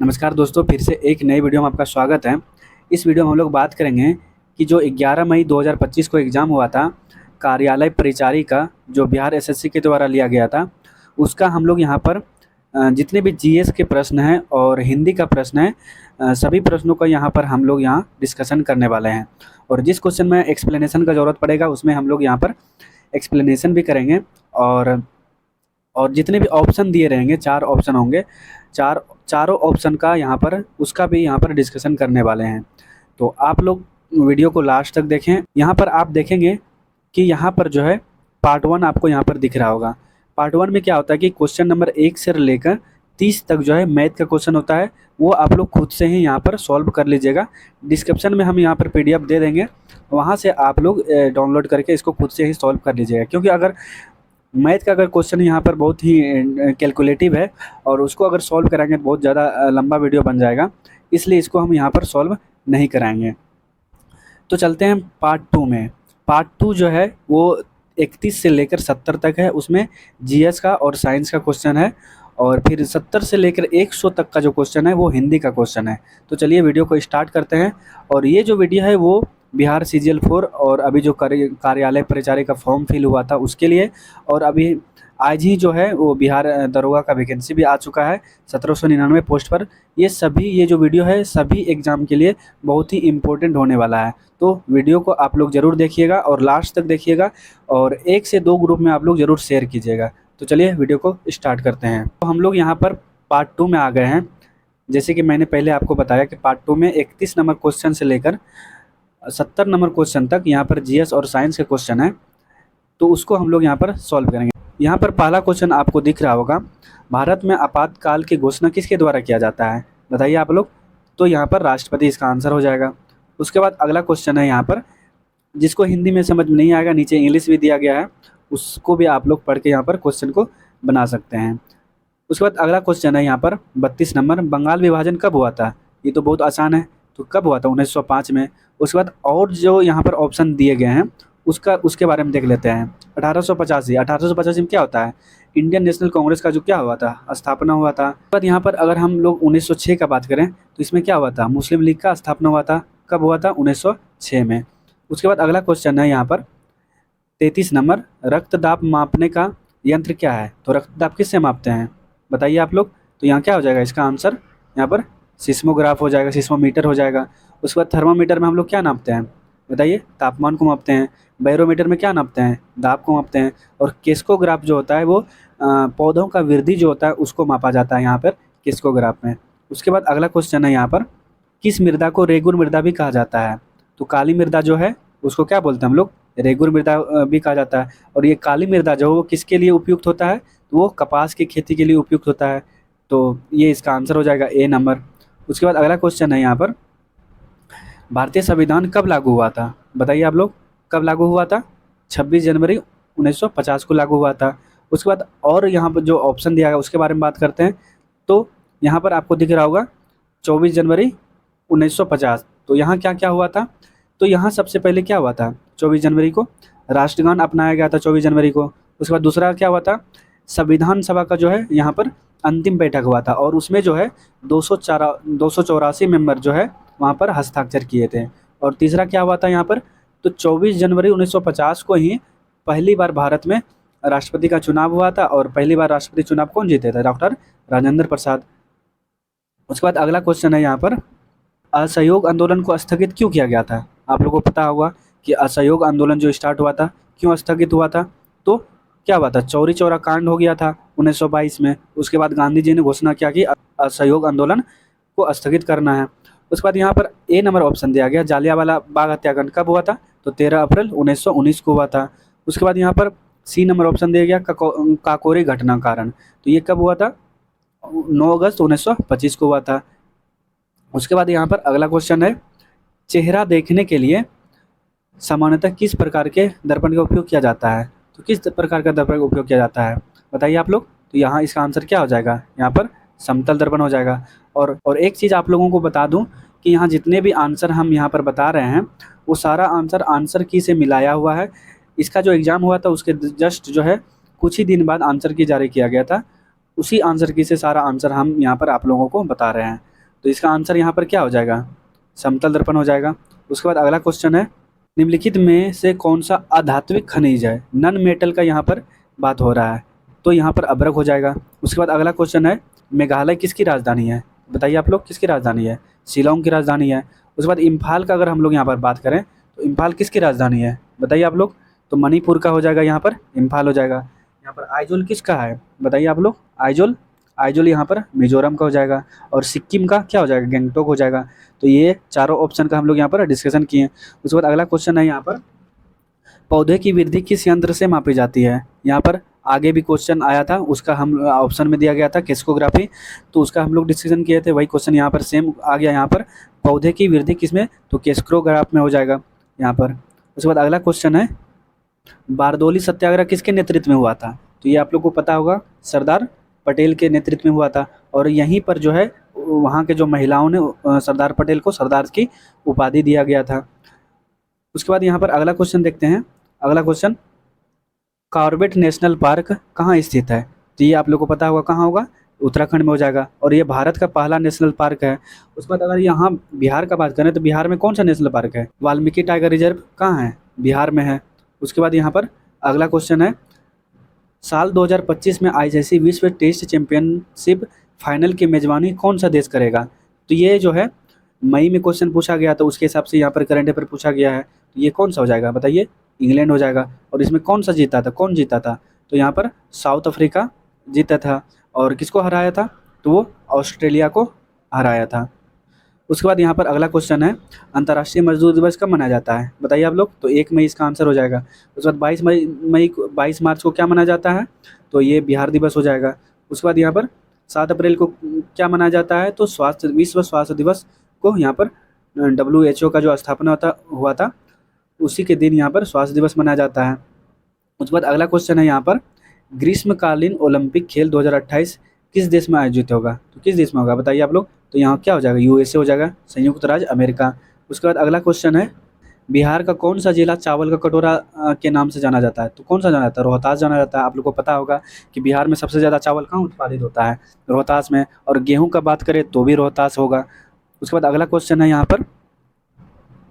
नमस्कार दोस्तों, फिर से एक नई वीडियो में आपका स्वागत है। इस वीडियो में हम लोग बात करेंगे कि जो 11 मई 2025 को एग्ज़ाम हुआ था, कार्यालय परिचारी का, जो बिहार एसएससी के द्वारा लिया गया था, उसका हम लोग यहाँ पर जितने भी जीएस के प्रश्न हैं और हिंदी का प्रश्न है, सभी प्रश्नों का यहाँ पर हम लोग यहाँ डिस्कशन करने वाले हैं। और जिस क्वेश्चन में एक्सप्लेनेशन का ज़रूरत पड़ेगा, उसमें हम लोग यहाँ पर एक्सप्लेनेशन भी करेंगे। और जितने भी ऑप्शन दिए रहेंगे, 4 ऑप्शन होंगे, चारों ऑप्शन का यहाँ पर उसका भी यहाँ पर डिस्कशन करने वाले हैं। तो आप लोग वीडियो को लास्ट तक देखें। यहाँ पर आप देखेंगे कि यहाँ पर जो है पार्ट 1 आपको यहाँ पर दिख रहा होगा। पार्ट 1 में क्या होता है कि क्वेश्चन नंबर 1 से लेकर 30 तक जो है मैथ का क्वेश्चन होता है, वो आप लोग खुद से ही यहाँ पर सॉल्व कर लीजिएगा। डिस्क्रिप्शन में हम यहाँ पर पीडीएफ दे देंगे, वहाँ से आप लोग डाउनलोड करके इसको खुद से ही सॉल्व कर लीजिएगा। क्योंकि अगर मैथ का अगर क्वेश्चन यहाँ पर बहुत ही कैलकुलेटिव है और उसको अगर सॉल्व कराएंगे तो बहुत ज़्यादा लंबा वीडियो बन जाएगा, इसलिए इसको हम यहाँ पर सॉल्व नहीं कराएंगे। तो चलते हैं पार्ट 2 में। पार्ट 2 जो है वो 31 से लेकर 70 तक है, उसमें जीएस का और साइंस का क्वेश्चन है, और फिर 70 से लेकर 100 तक का जो क्वेश्चन है वो हिंदी का क्वेश्चन है। तो चलिए वीडियो को स्टार्ट करते हैं। और ये जो वीडियो है वो बिहार सीजीएल 4 और अभी जो कार्यालय परिचारी का फॉर्म फिल हुआ था उसके लिए, और अभी आज ही जो है वो बिहार दरोगा का वैकेंसी भी आ चुका है 1799 पोस्ट पर। ये जो वीडियो है सभी एग्ज़ाम के लिए बहुत ही इम्पोर्टेंट होने वाला है। तो वीडियो को आप लोग ज़रूर देखिएगा और लास्ट तक देखिएगा, और 1 से 2 ग्रुप में आप लोग ज़रूर शेयर कीजिएगा। तो चलिए वीडियो को स्टार्ट करते हैं। तो हम लोग यहाँ पर पार्ट 2 में आ गए हैं। जैसे कि मैंने पहले आपको बताया कि पार्ट 2 में 31 नंबर क्वेश्चन से लेकर 70 नंबर क्वेश्चन तक यहाँ पर जीएस और साइंस के क्वेश्चन है, तो उसको हम लोग यहाँ पर सॉल्व करेंगे। यहाँ पर पहला क्वेश्चन आपको दिख रहा होगा, भारत में आपातकाल की घोषणा किसके द्वारा किया जाता है, बताइए आप लोग। तो यहाँ पर राष्ट्रपति इसका आंसर हो जाएगा। उसके बाद अगला क्वेश्चन है यहाँ पर, जिसको हिंदी में समझ में नहीं आएगा, नीचे इंग्लिश भी दिया गया है, उसको भी आप लोग पढ़ के यहाँ पर क्वेश्चन को बना सकते हैं। उसके बाद अगला क्वेश्चन है यहाँ पर 32 नंबर, बंगाल विभाजन कब हुआ था। ये तो बहुत आसान है, तो कब हुआ था, 1905 में। उसके बाद और जो यहाँ पर ऑप्शन दिए गए हैं उसके बारे में देख लेते हैं। 1885 में क्या होता है, इंडियन नेशनल कांग्रेस का जो क्या हुआ था, स्थापना हुआ था। उसके बाद यहाँ पर अगर हम लोग 1906 का बात करें तो इसमें क्या हुआ था, मुस्लिम लीग का स्थापना हुआ था। कब हुआ था, 1906 में। उसके बाद अगला क्वेश्चन है यहाँ पर 33 नंबर, रक्तदाब मापने का यंत्र क्या है। तो रक्तदाब किससे मापते हैं, बताइए आप लोग। तो यहाँ क्या हो जाएगा, इसका आंसर यहाँ पर सिस्मोग्राफ हो जाएगा, सिस्मोमीटर हो जाएगा। उसके बाद थर्मामीटर में हम लोग क्या नापते हैं, बताइए, तापमान को मापते हैं। बैरोमीटर में क्या नापते हैं, दाब को मापते हैं। और किस्कोग्राफ जो होता है वो पौधों का वृद्धि जो होता है उसको मापा जाता है यहाँ पर किस्कोग्राफ में। उसके बाद अगला क्वेश्चन है यहाँ पर, किस मृदा को रेगुर मृदा भी कहा जाता है। तो काली मृदा जो है उसको क्या बोलते हैं हम लोग, रेगुर मृदा भी कहा जाता है। और ये काली मृदा जो वो किसके लिए उपयुक्त होता है, तो वो कपास की खेती के लिए उपयुक्त होता है। तो ये इसका आंसर हो जाएगा ए नंबर। उसके बाद अगला क्वेश्चन है यहाँ पर, भारतीय संविधान कब लागू हुआ था, बताइए आप लोग। कब लागू हुआ था, 26 जनवरी 1950 को लागू हुआ था। उसके बाद और यहाँ पर जो ऑप्शन दिया गया उसके बारे में बात करते हैं। तो यहाँ पर आपको दिख रहा होगा 24 जनवरी 1950। तो यहाँ क्या क्या हुआ था, तो यहाँ सबसे पहले क्या हुआ था, 24 जनवरी को राष्ट्रगान अपनाया गया था 24 जनवरी को। उसके बाद दूसरा क्या हुआ था, संविधान सभा का जो है यहाँ पर अंतिम बैठक हुआ था, और उसमें जो है 284 मेंबर जो है वहाँ पर हस्ताक्षर किए थे। और तीसरा क्या हुआ था यहाँ पर, तो 24 जनवरी 1950 को ही पहली बार भारत में राष्ट्रपति का चुनाव हुआ था, और पहली बार राष्ट्रपति चुनाव कौन जीते थे, डॉक्टर राजेंद्र प्रसाद। उसके बाद अगला क्वेश्चन है यहाँ पर, असहयोग आंदोलन को स्थगित क्यों किया गया था। आप लोगों को पता होगा कि असहयोग आंदोलन जो स्टार्ट हुआ था क्यों स्थगित हुआ था। तो क्या हुआ था, चौरी चौरा कांड हो गया था 1922 में। उसके बाद गांधी जी ने घोषणा किया कि असहयोग आंदोलन को स्थगित करना है। उसके बाद यहाँ पर ए नंबर ऑप्शन दिया गया, जालियांवाला बाग हत्याकांड कब हुआ था, तो 13 अप्रैल 1919 को हुआ था। उसके बाद यहाँ पर सी नंबर ऑप्शन दिया गया, काकोरी घटना कारण, तो ये कब हुआ था, 9 अगस्त 1925 को हुआ था। उसके बाद यहाँ पर अगला क्वेश्चन है, चेहरा देखने के लिए सामान्यतः किस प्रकार के दर्पण का उपयोग किया जाता है। तो किस प्रकार का दर्पण का उपयोग किया जाता है, बताइए आप लोग। तो यहाँ इसका आंसर क्या हो जाएगा, यहाँ पर समतल दर्पण हो जाएगा। और एक चीज़ आप लोगों को बता दूं कि यहाँ जितने भी आंसर हम यहाँ पर बता रहे हैं वो सारा आंसर की से मिलाया हुआ है। इसका जो एग्ज़ाम हुआ था उसके जस्ट जो है कुछ ही दिन बाद आंसर की जारी किया गया था, उसी आंसर की से सारा आंसर हम यहाँ पर आप लोगों को बता रहे हैं। तो इसका आंसर यहाँ पर क्या हो जाएगा, समतल दर्पण हो जाएगा। उसके बाद अगला क्वेश्चन है, निम्नलिखित में से कौन सा अधात्विक खनिज है, नन मेटल का यहाँ पर बात हो रहा है, तो यहाँ पर अभ्रक हो जाएगा। उसके बाद अगला क्वेश्चन है, मेघालय किसकी राजधानी है, बताइए आप लोग किसकी राजधानी है, शिलोंग की राजधानी है। उसके बाद इम्फाल का अगर हम लोग यहाँ पर बात करें तो इम्फाल किसकी राजधानी है, बताइए आप लोग, तो मणिपुर का हो जाएगा, यहाँ पर इम्फाल हो जाएगा। यहाँ पर आइजोल किसका है, बताइए आप लोग, आइजोल, आइजोल यहाँ पर मिजोरम का हो जाएगा। और सिक्किम का क्या हो जाएगा, गंगटोक हो जाएगा। तो ये चारों ऑप्शन का हम लोग यहाँ पर डिस्कशन किए। उसके बाद अगला क्वेश्चन है यहाँ पर, पौधे की वृद्धि किस यंत्र से मापी जाती है। यहाँ पर आगे भी क्वेश्चन आया था, उसका हम ऑप्शन में दिया गया था केस्कोग्राफी, तो उसका हम लोग डिस्कशन किए थे, वही क्वेश्चन यहाँ पर सेम आ गया। यहाँ पर पौधे की वृद्धि किस में, तो केस्कोग्राफ में हो जाएगा यहाँ पर। उसके बाद अगला क्वेश्चन है, बारदोली सत्याग्रह किसके नेतृत्व में हुआ था, तो ये आप लोग को पता होगा, सरदार पटेल के नेतृत्व में हुआ था। और यहीं पर जो है वहाँ के जो महिलाओं ने सरदार पटेल को सरदार की उपाधि दिया गया था। उसके बाद यहाँ पर अगला क्वेश्चन देखते हैं। अगला क्वेश्चन, कॉर्बेट नेशनल पार्क कहाँ स्थित है, तो ये आप लोग को पता होगा कहाँ होगा, उत्तराखंड में हो जाएगा। और ये भारत का पहला नेशनल पार्क है। उसके बाद अगर यहाँ बिहार का बात करें तो बिहार में कौन सा नेशनल पार्क है, वाल्मीकि टाइगर रिजर्व कहाँ है, बिहार में है। उसके बाद यहाँ पर अगला क्वेश्चन है, साल 2025 में आईसीसी विश्व टेस्ट चैंपियनशिप फाइनल की मेजबानी कौन सा देश करेगा, तो ये जो है मई में क्वेश्चन पूछा गया, तो उसके हिसाब से यहाँ पर करंट अफेयर पूछा गया है। तो ये कौन सा हो जाएगा, बताइए, इंग्लैंड हो जाएगा। और इसमें कौन सा जीता था, कौन जीता था, तो यहाँ पर साउथ अफ्रीका जीता था। और किसको हराया था, तो वो ऑस्ट्रेलिया को हराया था। उसके बाद यहाँ पर अगला क्वेश्चन है, अंतर्राष्ट्रीय मजदूर दिवस कब मनाया जाता है, बताइए आप लोग, तो 1 मई इसका आंसर हो जाएगा। उसके बाद 22 मार्च को क्या मनाया जाता है, तो ये बिहार दिवस हो जाएगा। उसके बाद यहाँ पर 7 अप्रैल को क्या मनाया जाता है, तो विश्व स्वास्थ्य दिवस को यहाँ पर WHO का जो स्थापना हुआ था उसी के दिन यहाँ पर स्वास्थ्य दिवस मनाया जाता है। उसके बाद अगला क्वेश्चन है यहाँ पर, ग्रीष्मकालीन ओलंपिक खेल 2028 किस देश में आयोजित होगा, तो किस देश में होगा, बताइए आप लोग, तो यहाँ क्या हो जाएगा, USA हो जाएगा, संयुक्त राज्य अमेरिका। उसके बाद अगला क्वेश्चन है, बिहार का कौन सा जिला चावल का कटोरा के नाम से जाना जाता है, तो कौन सा जाना जाता है, रोहतास जाना जाता है। आप लोग को पता होगा कि बिहार में सबसे ज़्यादा चावल कहाँ उत्पादित होता है, रोहतास में। और गेहूँ का बात करें तो भी रोहतास होगा। उसके बाद अगला क्वेश्चन है यहाँ पर,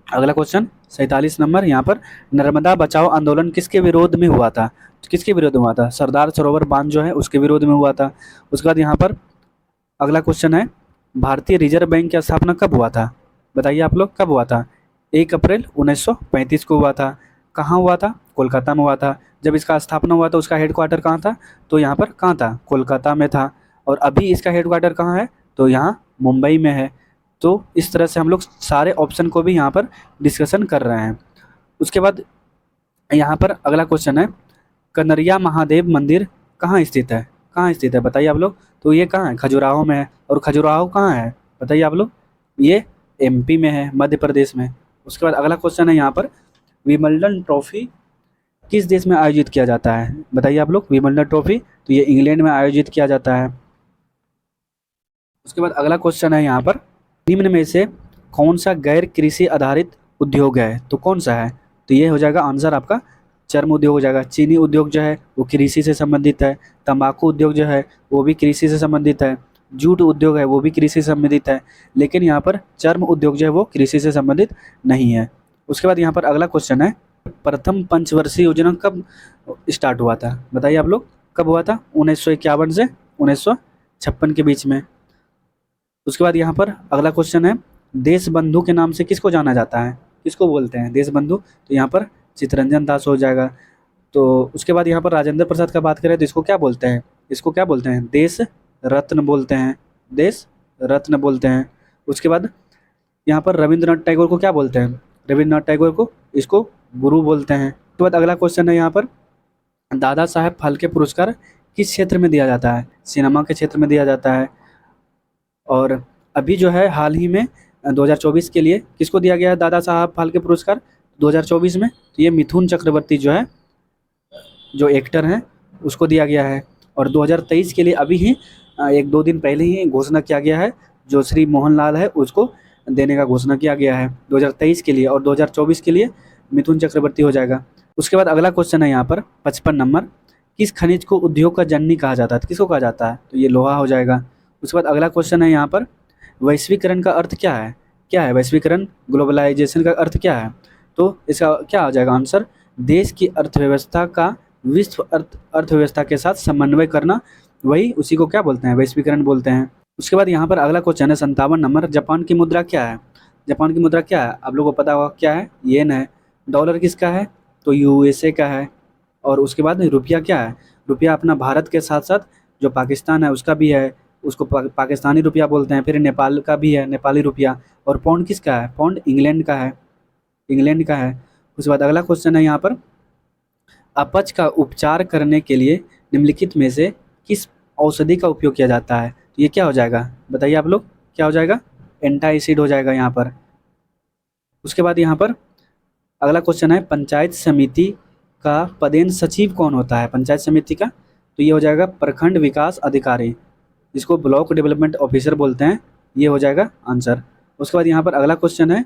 अगला क्वेश्चन 47 नंबर, यहाँ पर नर्मदा बचाओ आंदोलन किसके विरोध में हुआ था, तो किसके विरोध में हुआ था, सरदार सरोवर बांध जो है उसके विरोध में हुआ था। उसके बाद यहाँ पर अगला क्वेश्चन है, भारतीय रिजर्व बैंक की स्थापना कब हुआ था, बताइए आप लोग, कब हुआ था, 1 अप्रैल 1935 को हुआ था। कहाँ हुआ था, कोलकाता में हुआ था। जब इसका स्थापना हुआ था उसका हेडक्वार्टर कहाँ था, तो यहाँ पर कहाँ था, कोलकाता में था। और अभी इसका हेडक्वार्टर कहाँ है, तो यहाँ मुंबई में है। तो इस तरह से हम लोग सारे ऑप्शन को भी यहाँ पर डिस्कशन कर रहे हैं। उसके बाद यहाँ पर अगला क्वेश्चन है, कनरिया महादेव मंदिर कहाँ स्थित है, कहाँ स्थित है, बताइए आप लोग, तो ये कहाँ है, खजुराहो में है। और खजुराहो कहाँ है, बताइए आप लोग, ये MP में है, मध्य प्रदेश में। उसके बाद अगला क्वेश्चन है यहाँ पर, विंबलडन ट्रॉफी किस देश में आयोजित किया जाता है, बताइए आप लोग, विंबलडन ट्रॉफी, तो ये इंग्लैंड में आयोजित किया जाता है। उसके बाद अगला क्वेश्चन है यहाँ पर, निम्न में से कौन सा गैर कृषि आधारित उद्योग है, तो कौन सा है, तो ये हो जाएगा आंसर आपका चर्म उद्योग हो जाएगा। चीनी उद्योग जो है वो कृषि से संबंधित है। तंबाकू उद्योग जो है वो भी कृषि से संबंधित है। जूट उद्योग है वो भी कृषि से संबंधित है। लेकिन यहाँ पर चर्म उद्योग जो है वो कृषि से संबंधित नहीं है। उसके बाद यहाँ पर अगला क्वेश्चन है, प्रथम पंचवर्षीय योजना कब स्टार्ट हुआ था, बताइए आप लोग, कब हुआ था, 1951 से 1956 के बीच में। उसके बाद यहाँ पर अगला क्वेश्चन है, देश बंधु के नाम से किसको जाना जाता है, किसको बोलते हैं देश बंधु, तो यहाँ पर चित्तरंजन दास हो जाएगा। तो उसके बाद यहाँ पर राजेंद्र प्रसाद का बात करें तो इसको क्या बोलते हैं, इसको क्या बोलते हैं, देश रत्न बोलते हैं, देश रत्न बोलते हैं। उसके बाद यहाँ पर रविंद्रनाथ टैगोर को क्या बोलते हैं, रविंद्रनाथ टैगोर को इसको गुरु बोलते हैं। उसके बाद अगला क्वेश्चन है यहाँ पर, दादा साहेब फाल्के पुरस्कार किस क्षेत्र में दिया जाता है, सिनेमा के क्षेत्र में दिया जाता है। और अभी जो है हाल ही में 2024 के लिए किसको दिया गया है दादा साहब फाल्के पुरस्कार 2024 में, तो ये मिथुन चक्रवर्ती जो है, जो एक्टर हैं, उसको दिया गया है। और 2023 के लिए अभी ही 1-2 दिन पहले ही घोषणा किया गया है, जो श्री मोहनलाल है उसको देने का घोषणा किया गया है 2023 के लिए। और 2024 के लिए मिथुन चक्रवर्ती हो जाएगा। उसके बाद अगला क्वेश्चन है यहाँ पर 55 नंबर, किस खनिज को उद्योग का जननी कहा जाता है? तो किसको कहा जाता है? तो ये लोहा हो जाएगा। उसके बाद अगला क्वेश्चन है यहाँ पर, वैश्वीकरण का अर्थ क्या है? क्या है वैश्वीकरण, ग्लोबलाइजेशन का अर्थ क्या है? तो इसका क्या आ जाएगा आंसर, देश की अर्थव्यवस्था का विश्व अर्थव्यवस्था के साथ समन्वय करना, वही उसी को क्या बोलते हैं, वैश्वीकरण बोलते हैं। उसके बाद यहाँ पर अगला क्वेश्चन है 57 नंबर, जापान की मुद्रा क्या है? जापान की मुद्रा क्या है? आप लोगों को पता होगा क्या है, येन है। डॉलर किसका है? तो यूएसए का है। और उसके बाद रुपया क्या है? रुपया अपना भारत के साथ साथ जो पाकिस्तान है उसका भी है, उसको पाकिस्तानी रुपया बोलते हैं। फिर नेपाल का भी है, नेपाली रुपया। और पौंड किसका है? पौंड इंग्लैंड का है, इंग्लैंड का है। उसके बाद अगला क्वेश्चन है यहाँ पर, अपच का उपचार करने के लिए निम्नलिखित में से किस औषधि का उपयोग किया जाता है? तो ये क्या हो जाएगा, बताइए आप लोग, क्या हो जाएगा? एंटाइसिड हो जाएगा यहाँ पर। उसके बाद यहाँ पर अगला क्वेश्चन है, पंचायत समिति का पदेन सचिव कौन होता है? पंचायत समिति का, तो ये हो जाएगा प्रखंड विकास अधिकारी, जिसको ब्लॉक डेवलपमेंट ऑफिसर बोलते हैं। ये हो जाएगा आंसर। उसके बाद यहाँ पर अगला क्वेश्चन है,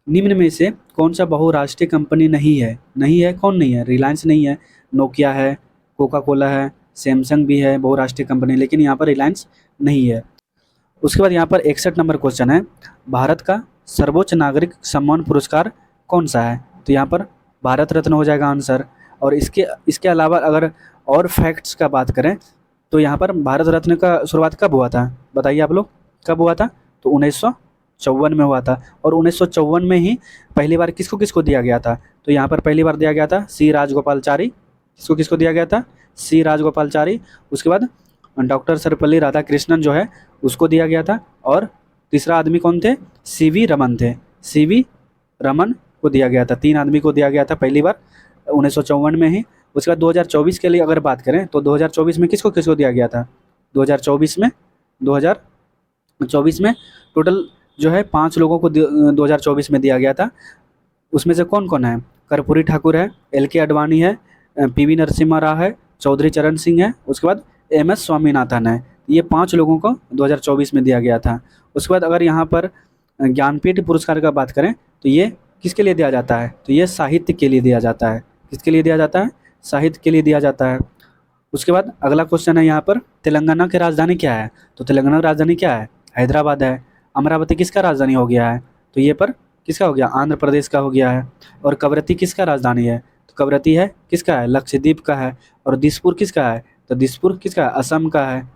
निम्न में से कौन सा बहुराष्ट्रीय कंपनी नहीं है? नहीं है, कौन नहीं है? रिलायंस नहीं है, नोकिया है, कोका कोला है, सैमसंग भी है बहुराष्ट्रीय कंपनी, लेकिन यहाँ पर रिलायंस नहीं है। उसके बाद यहाँ पर 61 नंबर क्वेश्चन है, भारत का सर्वोच्च नागरिक सम्मान पुरस्कार कौन सा है? तो यहाँ पर भारत रत्न हो जाएगा आंसर। और इसके अलावा अगर और फैक्ट्स का बात करें तो यहाँ पर भारत रत्न का शुरुआत कब हुआ था? बताइए आप लोग, कब हुआ था? तो 1954 में हुआ था। और 1954 में ही पहली बार किसको किसको दिया गया था? तो यहाँ पर पहली बार दिया गया था सी राजगोपालचारी। किसको किसको दिया गया था? सी राजगोपालचारी। उसके बाद डॉक्टर सर्वपल्ली राधाकृष्णन जो है उसको दिया गया था। और तीसरा आदमी कौन थे? सीवी रमन थे, सीवी रमन को दिया गया था। 3 आदमी को दिया गया था पहली बार 1954 में ही। उसके बाद 2024 के लिए अगर बात करें तो 2024 में किसको किसको दिया गया था? 2024 में टोटल जो है 5 लोगों को 2024 में दिया गया था। उसमें से कौन कौन है? कर्पूरी ठाकुर है, LK आडवाणी है, PV नरसिम्हा राव है, चौधरी चरण सिंह है, उसके बाद MS स्वामीनाथन है। ये 5 लोगों को 2024 में दिया गया था। उसके बाद अगर यहाँ पर ज्ञानपीठ पुरस्कार का बात करें तो ये किसके लिए दिया जाता है? तो ये साहित्य के लिए दिया जाता है। किसके लिए दिया जाता है? साहित्य के लिए दिया जाता है। उसके बाद अगला क्वेश्चन है यहाँ पर, तेलंगाना की राजधानी क्या है? तो तेलंगाना की राजधानी क्या है? हैदराबाद है। अमरावती किसका राजधानी हो गया है? तो ये पर किसका हो गया? आंध्र प्रदेश का हो गया है। और कवरत्ती किसका राजधानी है? तो कवरत्ती है किसका है? लक्षद्वीप का है। और दिसपुर किसका है? तो दिसपुर किसका है? असम का है।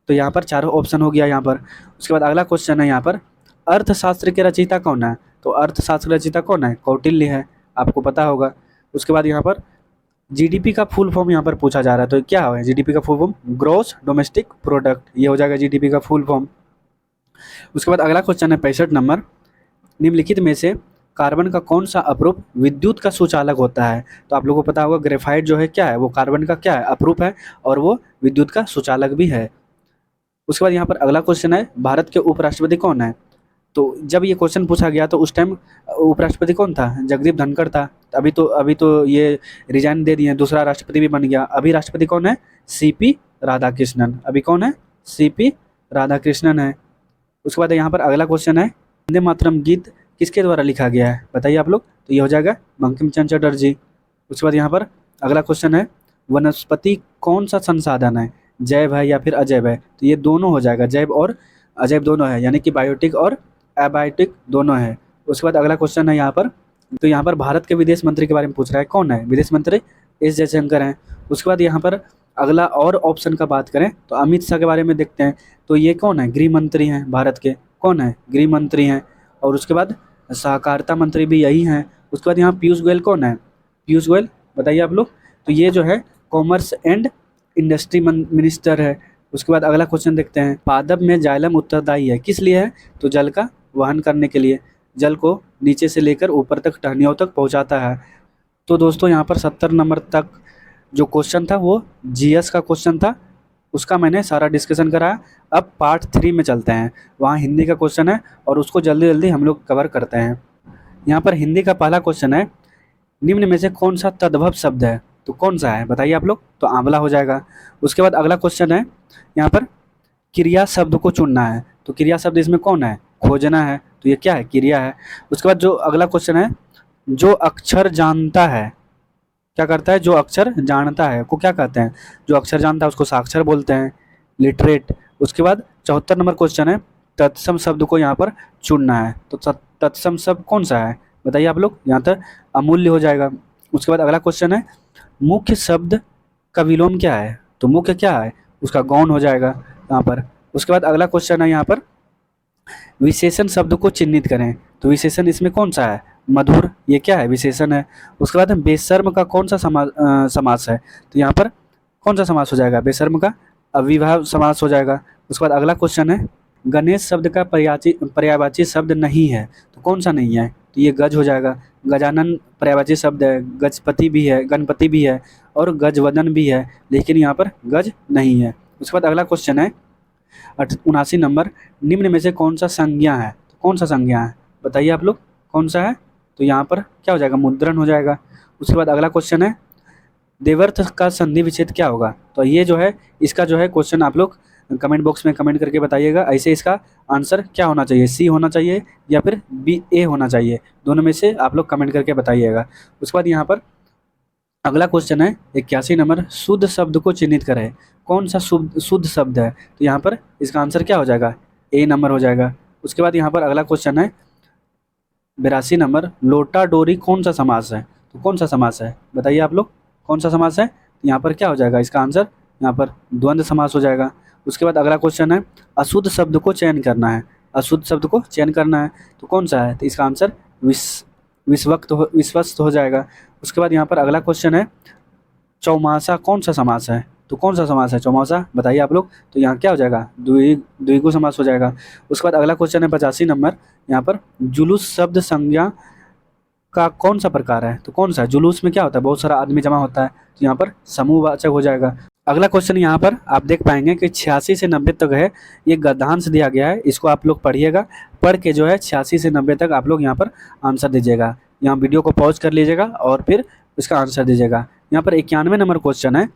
तो यहाँ पर चारों ऑप्शन हो गया यहाँ पर। उसके बाद अगला क्वेश्चन है यहाँ पर, अर्थशास्त्र के रचयिता कौन है? तो अर्थशास्त्र के रचयिता कौन है? कौटिल्य है, आपको पता होगा। उसके बाद यहाँ पर जीडीपी का फुल फॉर्म यहाँ पर पूछा जा रहा है, तो क्या है जीडीपी का full form? Gross domestic product, ये हो जाएगा जीडीपी का फुल फॉर्म। उसके बाद अगला क्वेश्चन है 65 नंबर, निम्नलिखित में से कार्बन का कौन सा अपरूप विद्युत का सुचालक होता है? तो आप लोगों को पता होगा ग्रेफाइट जो है क्या है? वो कार्बन का क्या है? अपरूप है, और वो विद्युत का सुचालक भी है। उसके बाद यहाँ पर अगला क्वेश्चन है, भारत के उपराष्ट्रपति कौन है? तो जब ये क्वेश्चन पूछा गया तो उस टाइम उपराष्ट्रपति कौन था? जगदीप धनखड़ था। अभी तो ये रिजाइन दे दिए, दूसरा राष्ट्रपति भी बन गया। अभी राष्ट्रपति कौन है? CP राधाकृष्णन। अभी कौन है? CP राधाकृष्णन है। उसके बाद यहाँ पर अगला क्वेश्चन है, वंदे मातरम गीत किसके द्वारा लिखा गया है? बताइए आप लोग। तो ये हो जाएगा बंकिम चंद्र चटर्जी। उसके बाद यहाँ पर अगला क्वेश्चन है, वनस्पति कौन सा संसाधन है? जैव है या फिर अजैव है? तो ये दोनों हो जाएगा, जैव और अजैव दोनों है, यानी कि बायोटिक और एबायोटिक दोनों है। उसके बाद अगला क्वेश्चन है यहाँ पर, तो यहाँ पर भारत के विदेश मंत्री के बारे में पूछ रहा है, कौन है विदेश मंत्री? S जयशंकर हैं। उसके बाद यहाँ पर अगला और ऑप्शन का बात करें तो अमित शाह के बारे में देखते हैं, तो ये कौन है? गृह मंत्री हैं भारत के। कौन है? गृह मंत्री हैं। और उसके बाद सहकारिता मंत्री भी यही हैं। उसके बाद यहाँ पीयूष गोयल कौन है? पीयूष गोयल, बताइए आप लोग। तो ये जो है कॉमर्स एंड इंडस्ट्री मिनिस्टर है। उसके बाद अगला क्वेश्चन देखते हैं, पादप में जाइलम उत्तरदायी है, किस लिए है? तो जल का वहन करने के लिए, जल को नीचे से लेकर ऊपर तक टहनियों तक पहुंचाता है। तो दोस्तों यहाँ पर 70 नंबर तक जो क्वेश्चन था वो GS का क्वेश्चन था, उसका मैंने सारा डिस्कशन कराया। अब पार्ट 3 में चलते हैं, वहाँ हिंदी का क्वेश्चन है और उसको जल्दी जल्दी हम लोग कवर करते हैं। यहाँ पर हिंदी का पहला क्वेश्चन है, निम्न में से कौन सा तद्भव शब्द है? तो कौन सा है बताइए आप लोग। तो आंवला हो जाएगा। उसके बाद अगला क्वेश्चन है, यहाँ पर क्रिया शब्द को चुनना है। तो क्रिया शब्द इसमें कौन है? खोजना है, तो ये क्या है? क्रिया है। उसके बाद जो अगला क्वेश्चन है, जो अक्षर जानता है, क्या करता है, जो अक्षर जानता है को क्या कहते हैं, जो अक्षर जानता है उसको साक्षर बोलते हैं, लिटरेट। उसके बाद 74 नंबर क्वेश्चन है, तत्सम शब्द को यहाँ पर चुनना है। तो तत्सम शब्द कौन सा है बताइए आप लोग, यहाँ तक अमूल्य हो जाएगा। उसके बाद अगला क्वेश्चन है, मुख्य शब्द का विलोम क्या है, तो मुख्य क्या है, उसका गौण हो जाएगा यहाँ पर। उसके बाद अगला क्वेश्चन है यहाँ पर, विशेषण शब्द को चिन्हित करें, तो विशेषण इसमें कौन सा है, मधुर, ये क्या है, विशेषण है। उसके बाद बेशर्म का कौन सा समास है, तो यहाँ पर कौन सा समास हो जाएगा, बेशर्म का अविभाव समास हो जाएगा। उसके बाद अगला क्वेश्चन है, गणेश शब्द का पर्यायवाची शब्द नहीं है, तो कौन सा नहीं है, तो ये गज हो जाएगा। गजानन पर्यायवाची शब्द है, गजपति भी है, गणपति भी है और गजवदन भी है, लेकिन यहाँ पर गज नहीं है। उसके बाद अगला क्वेश्चन है 79 नंबर, निम्न में से कौन सा संज्ञा है, तो कौन सा संज्ञा है बताइए आप लोग, कौन सा है, तो यहाँ पर क्या हो जाएगा, मुद्रण हो जाएगा। उसके बाद अगला क्वेश्चन है, देवर्थ का संधि विच्छेद क्या होगा, तो ये जो है इसका जो है क्वेश्चन आप लोग कमेंट बॉक्स में कमेंट करके बताइएगा। ऐसे इसका आंसर क्या होना चाहिए, सी होना चाहिए या फिर बी ए होना चाहिए, दोनों में से आप लोग कमेंट करके बताइएगा। उसके बाद यहाँ पर अगला क्वेश्चन है 81 नंबर, शुद्ध शब्द को चिन्हित करें, कौन सा शुद्ध शब्द है, तो यहाँ पर इसका आंसर क्या हो जाएगा, ए नंबर हो जाएगा। उसके बाद यहाँ पर अगला क्वेश्चन है 82 नंबर, लोटा डोरी कौन सा समास है, तो कौन सा समास है बताइए आप लोग, कौन सा समास है, तो यहाँ पर क्या हो जाएगा, इसका आंसर यहाँ पर द्वंद्व समास हो जाएगा। उसके बाद अगला क्वेश्चन है, अशुद्ध शब्द को चयन करना है, अशुद्ध शब्द को चयन करना है, तो कौन सा है, तो इसका आंसर विश्वस्त हो जाएगा। उसके बाद यहाँ पर अगला क्वेश्चन है, चौमासा कौन सा समास है, तो कौन सा समास है चौमासा बताइए आप लोग, तो यहाँ क्या हो जाएगा, द्विगु समास हो जाएगा। उसके बाद अगला क्वेश्चन है 85 नंबर, यहाँ पर जुलूस शब्द संज्ञा का कौन सा प्रकार है, तो कौन सा, जुलूस में क्या होता है, बहुत सारा आदमी जमा होता है, तो यहाँ पर समूहवाचक हो जाएगा। अगला क्वेश्चन यहाँ पर आप देख पाएंगे कि 86 से 90 तक है, ये गद्यांश दिया गया है, इसको आप लोग पढ़िएगा, पढ़ के जो है 86 से 90 तक आप लोग यहाँ पर आंसर दीजिएगा। यहाँ वीडियो को पॉज कर लीजिएगा और फिर इसका आंसर दीजिएगा। यहाँ पर 91 नंबर क्वेश्चन है,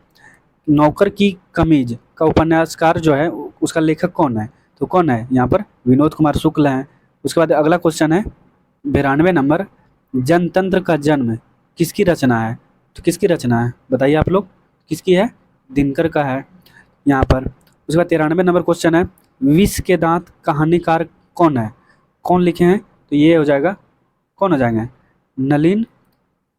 नौकर की कमीज का उपन्यासकार जो है उसका लेखक कौन है, तो कौन है, यहाँ पर विनोद कुमार शुक्ल हैं। उसके बाद अगला क्वेश्चन है 92 नंबर, जनतंत्र का जन्म किसकी रचना है, तो किसकी रचना है बताइए आप लोग, किसकी है, दिनकर का है यहाँ पर। उसके बाद 93 नंबर क्वेश्चन है, विष के दांत कहानीकार कौन है, कौन लिखे हैं, तो ये हो जाएगा, कौन हो जाएंगे, नलिन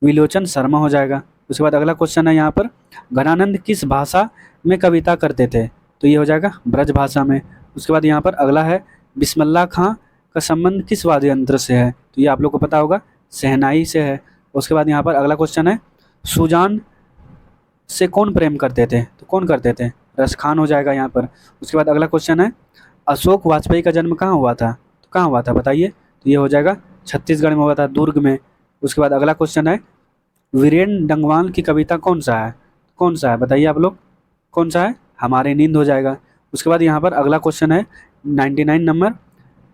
विलोचन शर्मा हो जाएगा। उसके बाद अगला क्वेश्चन है यहाँ पर, घनानंद किस भाषा में कविता करते थे, तो ये हो जाएगा ब्रज भाषा में। उसके बाद यहाँ पर अगला है, बिस्मिल्लाह खां का संबंध किस वाद्य यंत्र से है, तो ये आप लोग को पता होगा, शहनाई से है। उसके बाद यहाँ पर अगला क्वेश्चन है, सुजान से कौन प्रेम करते थे, तो कौन करते थे, रसखान हो जाएगा यहाँ पर। उसके बाद अगला क्वेश्चन है, अशोक वाजपेयी का जन्म कहाँ हुआ था, तो कहाँ हुआ था बताइए, तो ये हो जाएगा छत्तीसगढ़ में हुआ था, दुर्ग में। उसके बाद अगला क्वेश्चन है, वीरेन डंगवाल की कविता कौन सा है, कौन सा है बताइए आप लोग, कौन सा है, हमारी नींद हो जाएगा। उसके बाद यहाँ पर अगला क्वेश्चन है 99 नंबर,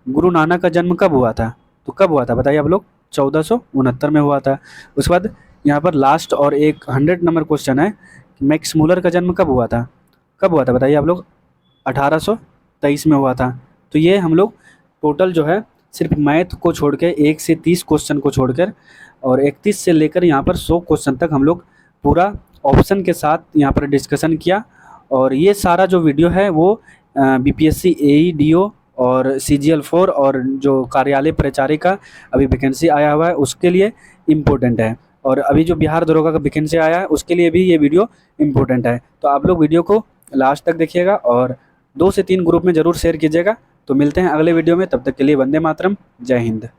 गुरु नानक का जन्म कब हुआ था, तो कब हुआ था बताइए आप लोग, 1469 में हुआ था। उसके बाद यहाँ पर लास्ट और एक 100 नंबर क्वेश्चन है, मैक्स मूलर का जन्म कब हुआ था, कब हुआ था बताइए आप लोग, 1823 में हुआ था। तो ये हम लोग टोटल जो है सिर्फ मैथ को छोड़ के 1 से 30 क्वेश्चन को छोड़कर और 31 से लेकर यहाँ पर 100 क्वेश्चन तक हम लोग पूरा ऑप्शन के साथ यहाँ पर डिस्कशन किया। और ये सारा जो वीडियो है वो बीपीएससी एई डीओ और CGL4 और जो कार्यालय परिचारी का अभी वैकेंसी आया हुआ है उसके लिए इम्पोर्टेंट है, और अभी जो बिहार दरोगा का वैकेंसी आया है उसके लिए भी ये वीडियो इम्पोर्टेंट है। तो आप लोग वीडियो को लास्ट तक देखिएगा और 2 से 3 ग्रुप में ज़रूर शेयर कीजिएगा। तो मिलते हैं अगले वीडियो में, तब तक के लिए वंदे मातरम, जय हिंद।